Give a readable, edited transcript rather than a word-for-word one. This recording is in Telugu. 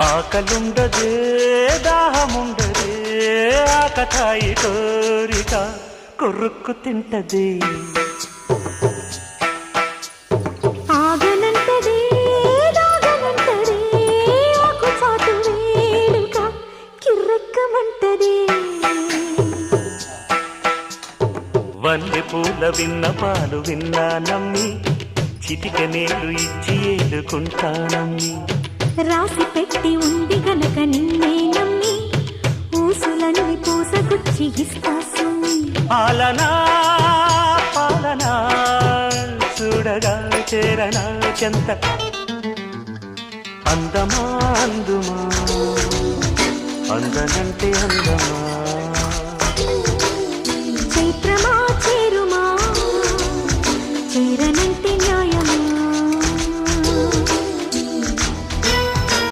ఆకలుండదే దాహముండదే ఆకతాయి కోరిక కొరుక్కు తింటది ఆగనంటదే దాగనంటదే ఆకుచాటు వేడుక కిర్రెక్కమంటదే వన్నె పూల విన్న పాలు విన్నా నమ్మి చిటిక నీళ్ళు ఇచ్చి ఏలుకుంటానమ్మి రాసి పెట్టి ఉంది గనక నిన్నే నమ్మి ఊసులన్నీ పూసగుచ్చి ఇస్తా సుమ్మి పాలనా పాలనా చూడగా చేరనా చెంత అందమా అందుమా అందనంటే అందమా చైత్రమా